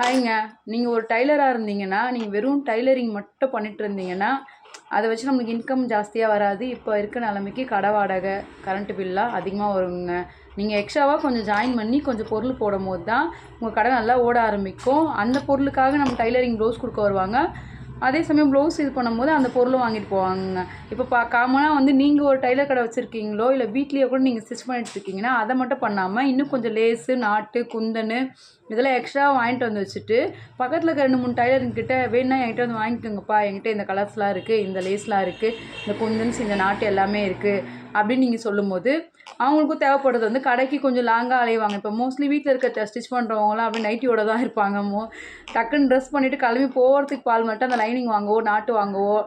ஹாய்ங்க. நீங்க ஒரு டைலரா இருந்தீங்கன்னா, நீங்க வெறும் டைலரிங் மட்டும் பண்ணிட்டு இருந்தீங்கன்னா, அத வச்சு நமக்கு இன்கம் ஜாஸ்தியா வராது. இப்ப இருக்க நிலைமைக்கு கடை வாடகை, கரண்ட் பில்லாம் அதிகமா வருங்க. நீங்க எக்ஸ்ட்ராவா கொஞ்சம் ஜாயின் பண்ணி கொஞ்சம் பொருள் போடும்போது தான், உங்க கடை நல்லா ஓட ஆரம்பிக்கும். அந்த பொருளுக்காக நம்ம டைலரிங் ப்ளவுஸ் குடுக்க வருவாங்க. அதே சமயம் ப்ளவுஸ் இது பண்ணும்போது அந்த பொருளும் வாங்கிட்டு போவாங்கங்க. இப்போ காமனா வந்து நீங்க ஒரு டைலர் கடை வச்சிருக்கீங்களோ, இல்ல வீட்லயே கூட நீங்க ஸ்டிச் பண்ணிட்டு இருக்கீங்கன்னா, அத மட்டும் பண்ணாம, இன்னும் கொஞ்சம் லேஸு, நாட்டு, குந்தனு இதெல்லாம் எக்ஸ்ட்ராவா வாங்கிட்டு வந்து வச்சுட்டு, பக்கத்துல இருக்க 2, 3 டைலருங்கிட்ட வேணுனா என்கிட்ட வந்து வாங்கிக்கோங்கப்பா. என்கிட்ட இந்த கலர்ஸ்லாம் இருக்கு, இந்த லேஸ்லாம் இருக்கு, இந்த குந்தன்ஸ், இந்த நாட்டு எல்லாமே இருக்கு அப்படின்னு நீங்க சொல்லும்போது, அவங்களுக்கும் தேவைப்படுறது வந்து கடைக்கு கொஞ்சம் லாங்கா அலைவாங்க. இப்போ மோஸ்ட்லி வீட்ல இருக்க ஸ்டிச் பண்றவங்கலாம் அப்படியே நைட்டியோட தான் இருப்பாங்க. டக்குன்னு ட்ரெஸ் பண்ணிட்டு கிளம்பி போறதுக்கு பால் மட்டும் அந்த லைனிங் வாங்கவோ, நாட்டு வாங்கவோ,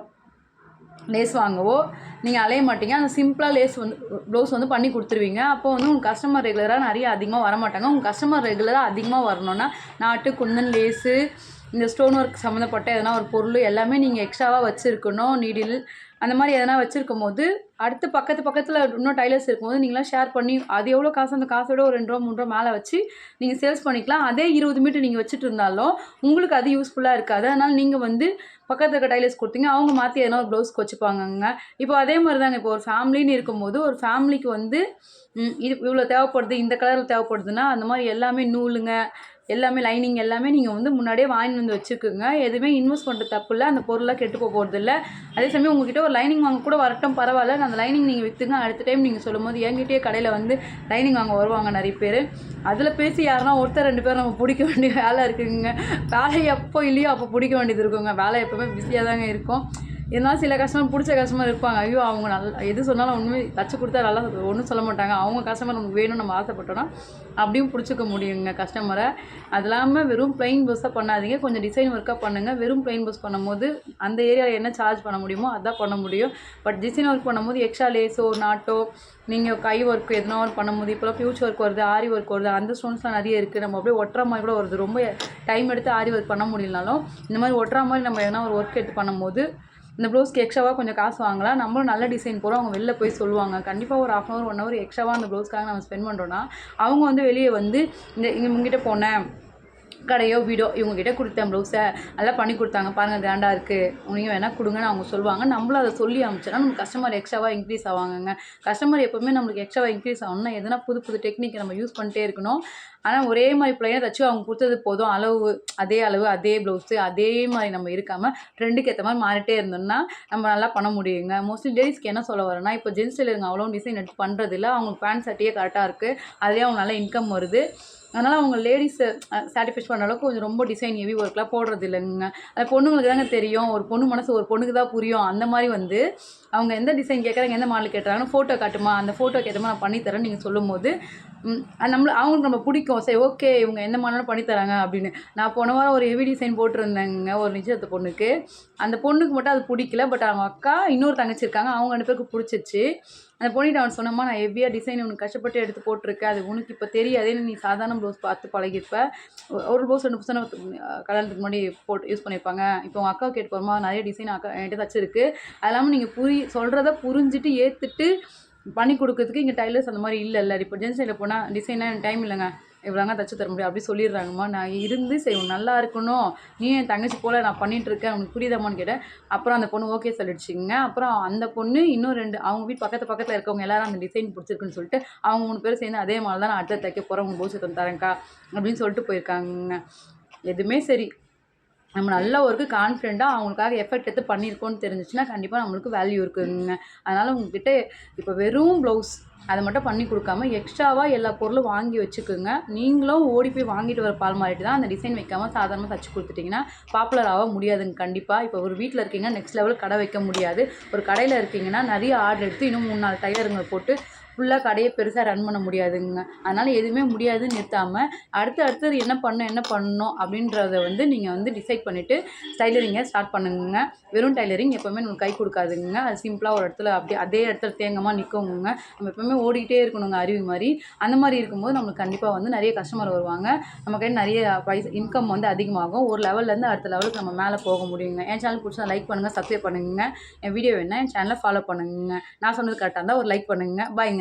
லேஸ் வாங்கவோ நீங்கள் அலைய மாட்டீங்க. அந்த சிம்பிளாக லேஸ் வந்து ப்ளவுஸ் வந்து பண்ணி கொடுத்துருவீங்க. அப்போ வந்து உங்கள் கஸ்டமர் ரெகுலராக நிறைய அதிகமாக வரமாட்டாங்க. உங்கள் கஸ்டமர் ரெகுலராக அதிகமாக வரணும்னா நாட்டு, குந்தன், லேஸு, இந்த ஸ்டோன் ஒர்க் சம்மந்தப்பட்ட எதனா ஒரு பொருள் எல்லாமே நீங்கள் எக்ஸ்ட்ராவாக வச்சுருக்கணும். நீடில் அந்த மாதிரி எதனா வச்சுருக்கும் போது அடுத்து பக்கத்தில் இன்னும் டைலர்ஸ் இருக்கும்போது நீங்களாம் ஷேர் பண்ணி அது எவ்வளோ காசு அந்த காசோட ஒரு 2 ரூபா 3 ரூபா மேலே வச்சு நீங்கள் சேல்ஸ் பண்ணிக்கலாம். அதே 20 மீட்டர் நீங்கள் வச்சுட்டு இருந்தாலும் உங்களுக்கு அது யூஸ்ஃபுல்லாக இருக்காது. அதனால் நீங்கள் வந்து பக்கத்தில் இருக்க டைலர்ஸ் கொடுத்தீங்க, அவங்க மாற்றி எதனா ஒரு ப்ளவுஸ்க்கு வச்சுப்பாங்கங்க. இப்போ அதே மாதிரி தாங்க, இப்போ ஒரு ஃபேமிலின்னு இருக்கும்போது ஒரு ஃபேமிலிக்கு வந்து இது இவ்வளோ தேவைப்படுது, இந்த கலரில் தேவைப்படுதுன்னா அந்த மாதிரி எல்லாமே நூலுங்க, எல்லாமே லைனிங் எல்லாமே நீங்கள் வந்து முன்னாடியே வாங்கி வந்து வச்சுக்கோங்க. எதுவுமே இன்வெஸ்ட் பண்ணுறது தப்பு இல்லை. அந்த பொருளாக கெட்டு போகிறது இல்லை. அதே சமயம் உங்ககிட்ட ஒரு லைனிங் வாங்க கூட வரட்டும், பரவாயில்ல. அந்த லைனிங் நீங்கள் விற்றுங்க. அடுத்த டைம் நீங்கள் சொல்லும்போது என்கிட்டயே கடையில் வந்து லைனிங் வாங்க வருவாங்க நிறைய பேர். அதில் பேசி யாருன்னா ஒருத்தர் 2 பேர் நம்ம பிடிக்க வேண்டிய வேலை இருக்குங்க. வேலை எப்போ இல்லையோ அப்போ பிடிக்க வேண்டியது இருக்குங்க. வேலை எப்போவுமே பிஸியாக தாங்க இருக்கும். இருந்தாலும் சில கஸ்டமர் பிடிச்ச கஸ்டமர் இருப்பாங்க. ஐயோ அவங்க நல்லா எது சொன்னாலும் ஒன்றுமே தச்சு கொடுத்தா நல்லா ஒன்றும் சொல்ல மாட்டாங்க. அவங்க கஸ்டமர் நமக்கு வேணும்னு நம்ம ஆசைப்பட்டோன்னா அப்படியும் பிடிச்சிக்க முடியுங்க கஸ்டமரை. அது இல்லாமல் வெறும் ப்ளைன் ப்ளவுஸாக பண்ணாதீங்க, கொஞ்சம் டிசைன் ஒர்க்காக பண்ணுங்கள். வெறும் ப்ளைன் ப்ளவுஸ் பண்ணும்போது அந்த ஏரியாவில் என்ன சார்ஜ் பண்ண முடியுமோ அதான் பண்ண முடியும். பட் டிசைன் ஒர்க் பண்ணும்போது எக்ஸ்ட்ரா லேஸோ நாட்டோ நீங்கள் கை ஒர்க் எதனா ஒன்று பண்ணும்போது இப்போலாம் ஃபியூச்சர் ஒர்க் வருது, ஆரி ஒர்க் வருது, அந்த ஸ்டோன்ஸ்லாம் நிறைய இருக்குது. நம்ம அப்படியே ஒட்டுற மாதிரி கூட வருது. ரொம்ப டைம் எடுத்து ஆரி ஒர்க் பண்ண முடியலனாலும் இந்த மாதிரி ஒட்டுற மாதிரி நம்ம எதனா ஒரு ஒர்க் எடுத்து பண்ணும்போது இந்த ப்ளவுஸ்க்கு எக்ஸ்ட்ராவாக கொஞ்சம் காசு வாங்கலாம். நம்மளும் நல்ல டிசைன் போகிறோம். அவங்க வெளில போய் சொல்லுவாங்க. கண்டிப்பாக ஒரு 1/2 hour 1 hour எக்ஸ்ட்ராவாக அந்த ப்ளவுஸ்க்காக நம்ம ஸ்பெண்ட் பண்ணுறோன்னா அவங்க வந்து வெளியே வந்து இவங்ககிட்ட போனேன், கடையோ வீடோ இவங்ககிட்ட கொடுத்தேன் ப்ளவுஸை நல்லா பண்ணி கொடுத்தாங்க, பாருங்கள் கிராண்டாக இருக்குது, நீங்கள் வேணால் கொடுங்கன்னு அவங்க சொல்லுவாங்க. நம்மளும் அதை சொல்லி அனுப்பிச்சோன்னா நம்ம கஸ்டமர் எக்ஸ்ட்ராவாக இன்க்ரீஸ் ஆவாங்கங்க. கஸ்டமர் எப்போவுமே நம்மளுக்கு எக்ஸ்ட்ராவாக இன்க்ரீஸ் ஆகணும்னா எதனா புது டெக்னிக் நம்ம யூஸ் பண்ணிட்டே இருக்கணும். ஆனால் ஒரே மாதிரி பிள்ளைங்க தச்சு அவங்க கொடுத்தது போதும், அளவு அதே ப்ளவுஸு அதே மாதிரி நம்ம இருக்காமல் ட்ரெண்டுக்கு ஏற்ற மாதிரி மாறிட்டே இருந்தோம்னா நம்ம நல்லா பண்ண முடியுங்க. மோஸ்ட்லி லேடிஸ்க்கு என்ன சொல்ல வரேன்னா, இப்போ ஜென்ஸ் டெய்லருங்க அவ்வளோ டிசைன் எடுத்து பண்ணுறதில்ல. அவங்களுக்கு பேண்ட் சட்டையே கரெக்டாக இருக்குது, அதுலேயே அவங்க நல்லா இன்கம் வருது. அதனால் அவங்க லேடிஸை சாட்டிஸ்ஃபை பண்ணுற அளவுக்கு கொஞ்சம் ரொம்ப டிசைன் ஹெவி ஒர்க்லாம் போடுறது இல்லைங்க. அது பொண்ணுங்களுக்கு தாங்க தெரியும். ஒரு பொண்ணு மனசு ஒரு பொண்ணுக்கு தான் புரியும். அந்த மாதிரி வந்து அவங்க எந்த டிசைன் கேட்குறாங்க, எந்த மாடல் கேட்குறாங்கன்னு ஃபோட்டோ காட்டுமா, அந்த ஃபோட்டோக்கு ஏற்ற மாதிரி நான் பண்ணித்தரேன்னு நீங்கள் சொல்லும்போது அவங்களுக்கு நம்ம பிடிக்கும். சரி ஓகே இவங்க எந்த மாடலும் பண்ணித்தராங்க அப்படின்னு. நான் போன வாரம் ஒரு ஹெவி டிசைன் போட்டிருந்தேங்க ஒரு நிச்சயத்து பொண்ணுக்கு. அந்த பொண்ணுக்கு மட்டும் அது பிடிக்கல. பட் அவங்க அக்கா இன்னொரு தங்கச்சி இருக்காங்க, அவங்க 2 பேருக்கு பிடிச்சிச்சு. அந்த பொண்ணிட்ட அவன் சொன்னம்மா, நான் ஹெவியாக டிசைன் உனக்கு கஷ்டப்பட்டு எடுத்து போட்டிருக்கேன், அது உனக்கு இப்போ தெரியாதே, நீ சாதாரண ப்ளவுஸ் பார்த்து பழகிருப்ப. ஒரு ப்ளவுஸ் 2 புதுசாக கல்யாணத்துக்கு முன்னாடி போட்டு யூஸ் பண்ணியிருப்பாங்க. இப்போ உங்கள் அக்காவை கேட்டு போகிறோமா, நிறைய டிசைன் அக்கா என்கிட்ட தச்சிருக்கு. அது இல்லாமல் நீங்கள் சொல்கிறத புரிஞ்சுட்டு ஏற்றுட்டு பண்ணி கொடுக்கறதுக்கு இங்கே டைலர்ஸ் அந்த மாதிரி இல்லை. இப்போ ஜென்ஸ் சைடில் போனால் டிசைனாக எனக்கு டைம் இல்லைங்க, இவ்வளோங்க தச்சு தர முடியும் அப்படி சொல்லிடுறாங்கம்மா. நான் இருந்து சரி நல்லா இருக்கணும், நீ என் தங்கச்சி போல் நான் பண்ணிகிட்ருக்கேன், உனக்கு புரியுதாம்மான்னு கேட்டேன். அப்புறம் அந்த பொண்ணு ஓகே சொல்லிடுச்சிங்க. அப்புறம் அந்த பொண்ணு இன்னும் 2 அவங்க வீட்டு பக்கத்தில் இருக்கவங்க எல்லாரும் அந்த டிசைன் பிடிச்சிருக்குன்னு சொல்லிட்டு அவங்க 3 பேரும் சேர்ந்து அதே மாதிரி தான் நான் அடுத்த தைக்க போகிறேன், உங்கள் போச்சு தரேன்க்கா அப்படின்னு சொல்லிட்டு போயிருக்காங்க. எதுவுமே சரி, நம்ம நல்ல ஒர்க்கு கான்ஃபிடென்ட்டாக அவங்களுக்காக எஃபெக்ட் எடுத்து பண்ணியிருக்கோன்னு தெரிஞ்சிச்சுன்னா கண்டிப்பாக நம்மளுக்கு வேல்யூ இருக்குதுங்க. அதனால் உங்ககிட்ட இப்போ வெறும் ப்ளவுஸ் அதை மட்டும் பண்ணி கொடுக்காம எக்ஸ்ட்ராவாக எல்லா பொருளும் வாங்கி வச்சுக்கோங்க. நீங்களும் ஓடி போய் வாங்கிட்டு வர பால் மாறிட்டு தான் அந்த டிசைன் வைக்காமல் சாதாரணமாக தச்சு கொடுத்துட்டிங்கன்னா பாப்புலர் ஆக முடியாதுங்க. கண்டிப்பாக இப்போ ஒரு வீட்டில் இருக்கீங்க, நெக்ஸ்ட் லெவல் கடை வைக்க முடியாது. ஒரு கடையில் இருக்கீங்கன்னா நிறைய ஆர்டர் எடுத்து இன்னும் 3-4 டைலருங்களை போட்டு ஃபுல்லாக கடையை பெருசாக ரன் பண்ண முடியாதுங்க. அதனால் எதுவுமே முடியாதுன்னு நிறுத்தாமல் அடுத்தது என்ன பண்ணணும் அப்படின்றத வந்து நீங்கள் வந்து டிசைட் பண்ணிவிட்டு டைலரிங்கை ஸ்டார்ட் பண்ணுங்க. வெறும் டைலரிங் எப்போவுமே நமக்கு கை கொடுக்காதுங்க. அது சிம்பிளாக ஒரு இடத்துல அப்படியே அதே இடத்துல தேங்கமாக நிற்கோங்க. நம்ம எப்போவுமே ஓடிக்கிட்டே இருக்கணுங்க அருவி மாதிரி. அந்த மாதிரி இருக்கும்போது நம்மளுக்கு கண்டிப்பாக வந்து நிறைய கஸ்டமர் வருவாங்க, நமக்கு நிறைய இன்கம் வந்து அதிகமாகும். ஒரு லெவல்லேருந்து அடுத்த லெவலுக்கு நம்ம மேலே போக முடியுங்க. என் சேனல் பிடிச்சா லைக் பண்ணுங்கள், சப்ஸ்கிரைப் பண்ணுங்க. என் வீடியோ வேணா என் சேனலை ஃபாலோ பண்ணுங்க. நான் சொன்னது கரெக்டாக இருந்தால் ஒரு லைக் பண்ணுங்க. பாய்ங்க.